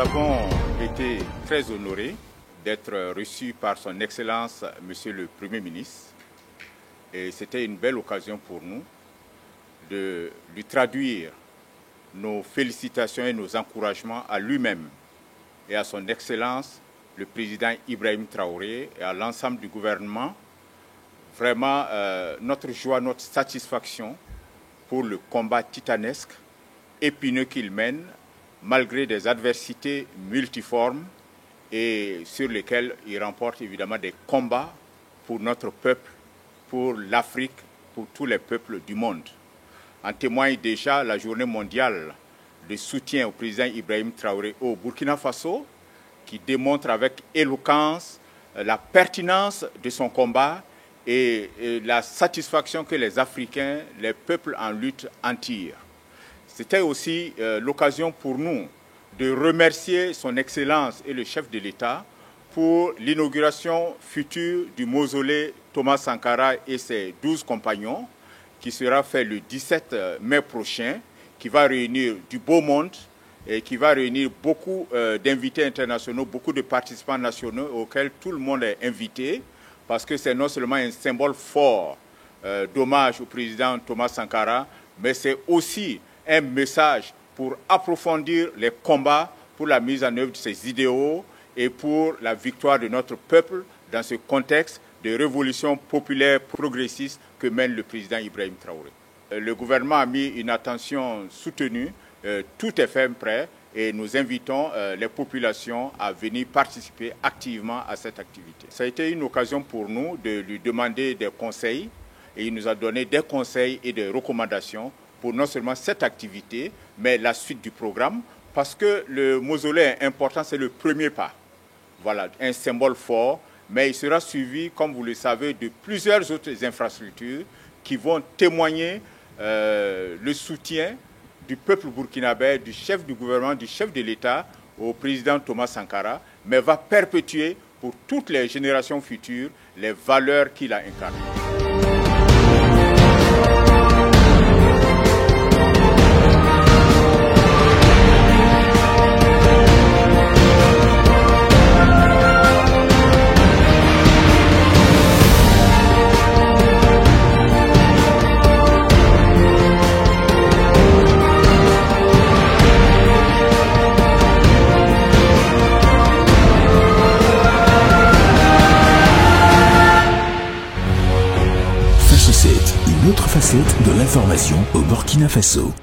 avons été très honorés d'être reçus par son Excellence, Monsieur le Premier ministre. Et c'était une belle occasion pour nous de lui traduire nos félicitations et nos encouragements à lui-même et à son Excellence, le président Ibrahim Traoré, et à l'ensemble du gouvernement. Vraiment, notre joie, notre satisfaction pour le combat titanesque, épineux qu'il mène, malgré des adversités multiformes et sur lesquelles il remporte évidemment des combats pour notre peuple, pour l'Afrique, pour tous les peuples du monde. En témoigne déjà la journée mondiale de soutien au président Ibrahim Traoré au Burkina Faso, qui démontre avec éloquence la pertinence de son combat et la satisfaction que les Africains, les peuples en lutte en tirent. C'était aussi l'occasion pour nous de remercier son Excellence et le chef de l'État pour l'inauguration future du mausolée Thomas Sankara et ses 12 compagnons, qui sera fait le 17 mai prochain, qui va réunir du beau monde et qui va réunir beaucoup d'invités internationaux, beaucoup de participants nationaux auxquels tout le monde est invité, parce que c'est non seulement un symbole fort d'hommage au président Thomas Sankara, mais c'est aussi un message pour approfondir les combats pour la mise en œuvre de ces idéaux et pour la victoire de notre peuple dans ce contexte de révolution populaire progressiste que mène le président Ibrahim Traoré. Le gouvernement a mis une attention soutenue, tout est fait prêt et nous invitons les populations à venir participer activement à cette activité. Ça a été une occasion pour nous de lui demander des conseils et il nous a donné des conseils et des recommandations pour non seulement cette activité, mais la suite du programme, parce que le mausolée est important, c'est le premier pas. Voilà, un symbole fort, mais il sera suivi, comme vous le savez, de plusieurs autres infrastructures qui vont témoigner le soutien du peuple burkinabé, du chef du gouvernement, du chef de l'État au président Thomas Sankara, mais va perpétuer pour toutes les générations futures les valeurs qu'il a incarnées. Une autre facette de l'information au Burkina Faso.